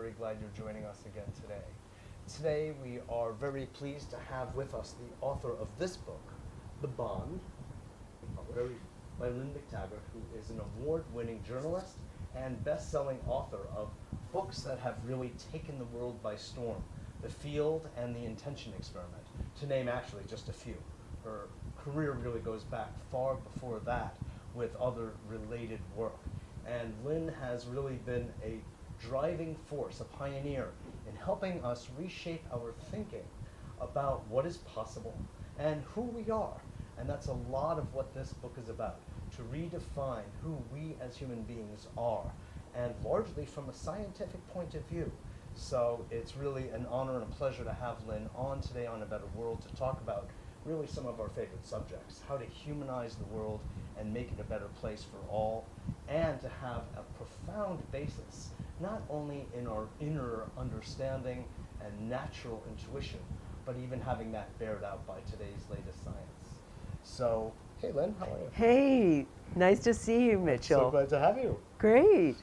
very glad you're joining us again today. Today we are very pleased to have with us the author of this book, The Bond, by Lynne McTaggart, who is an award-winning journalist and best-selling author of books that have really taken the world by storm, The Field and The Intention Experiment, to name actually just a few. Her career really goes back far before that with other related work. And Lynne has really been a driving force, a pioneer in helping us reshape our thinking about what is possible and who we are. And that's a lot of what this book is about, to redefine who we as human beings are, and largely from a scientific point of view. So it's really an honor and a pleasure to have Lynne on today on A Better World to talk about really some of our favorite subjects, how to humanize the world and make it a better place for all, and to have a profound basis, not only in our inner understanding and natural intuition, but even having that bared out by today's latest science. So, hey Lynne, how are you? Hey, nice to see you, Mitchell. So glad to have you. Great.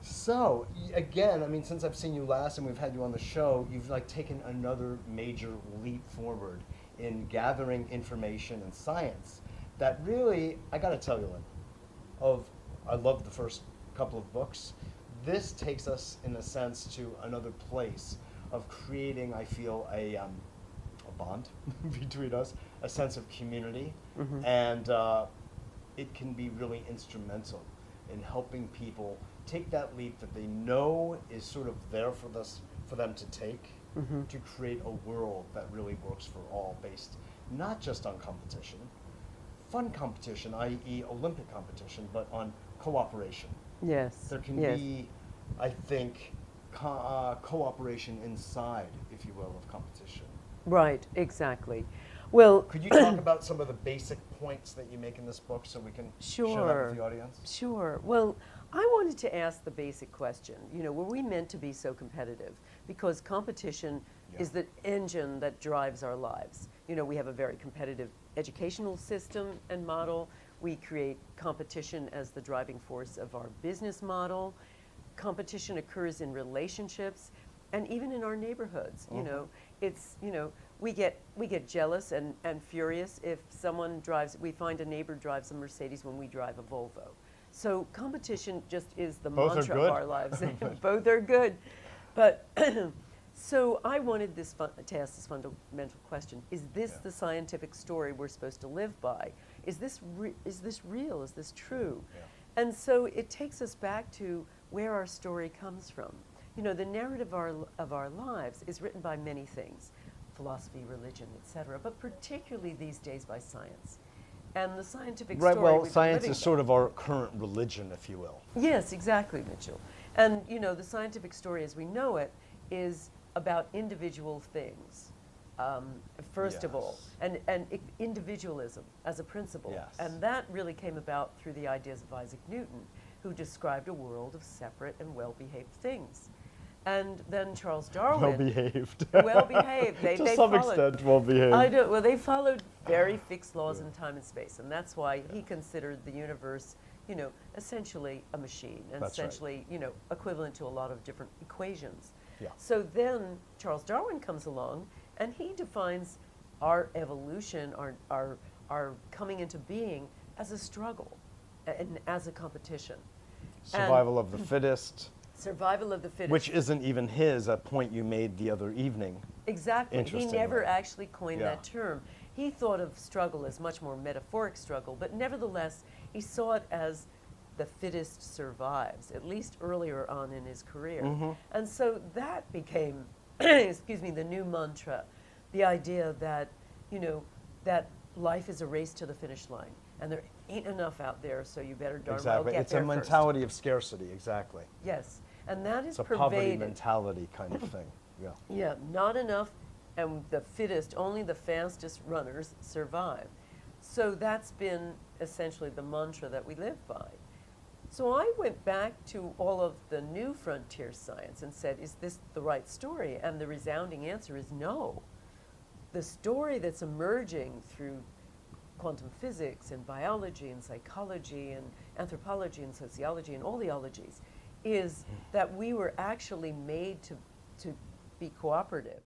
So, again, I mean, since I've seen you last and we've had you on the show, you've like taken another major leap forward in gathering information and science that really, I gotta tell you, Lynne, I love the first couple of books. This takes us, in a sense, to another place of creating, I feel, a bond between us, a sense of community, and it can be really instrumental in helping people take that leap that they know is sort of there for them to take, to create a world that really works for all, based not just on competition, fun competition, i.e. Olympic competition, but on cooperation. Yes. There can be, I think, cooperation inside, if you will, of competition. Right, exactly. Well, could you talk about some of the basic points that you make in this book so we can share that with the audience? Sure. Well, I wanted to ask the basic question, were we meant to be so competitive? Because competition is the engine that drives our lives. We have a very competitive educational system and model. We create competition as the driving force of our business model. Competition occurs in relationships and even in our neighborhoods. We get jealous and furious if we find a neighbor drives a Mercedes when we drive a Volvo. So competition just is the mantra of our lives. Both are good. But so I wanted to ask this fundamental question: is this the scientific story we're supposed to live by? Is this real? Is this true? Yeah. And so it takes us back to where our story comes from. The narrative of our lives is written by many things: philosophy, religion, etc., but particularly these days by science. And the scientific story. Right, well, science is sort of our current religion, if you will. Yes, exactly, Mitchell. And, the scientific story as we know it is about individual things, first of all, and individualism as a principle. Yes. And that really came about through the ideas of Isaac Newton, who described a world of separate and well-behaved things. And then Charles Darwin. Well-behaved. Well-behaved. To some extent, well-behaved. I do. Well, they followed very fixed laws in time and space, and that's why he considered the universe, essentially a machine, and That's essentially, equivalent to a lot of different equations. Yeah. So then Charles Darwin comes along, and he defines our evolution, our coming into being, as a struggle and as a competition. Survival of the fittest. Survival of the fittest. Which isn't even a point you made the other evening. Exactly. He never actually coined that term. He thought of struggle as much more metaphoric struggle, but nevertheless, he saw it as the fittest survives, at least earlier on in his career. And so that became, the new mantra, the idea that, that life is a race to the finish line, and there ain't enough out there, so you better darn well get there It's a mentality of scarcity, exactly. Yes, and that is it's a poverty mentality kind of thing, Yeah, not enough, and the fittest, only the fastest runners survive. So that's been essentially the mantra that we live by. So I went back to all of the new frontier science and said, is this the right story? And the resounding answer is no. The story that's emerging through quantum physics and biology and psychology and anthropology and sociology and all the ologies is that we were actually made to be cooperative.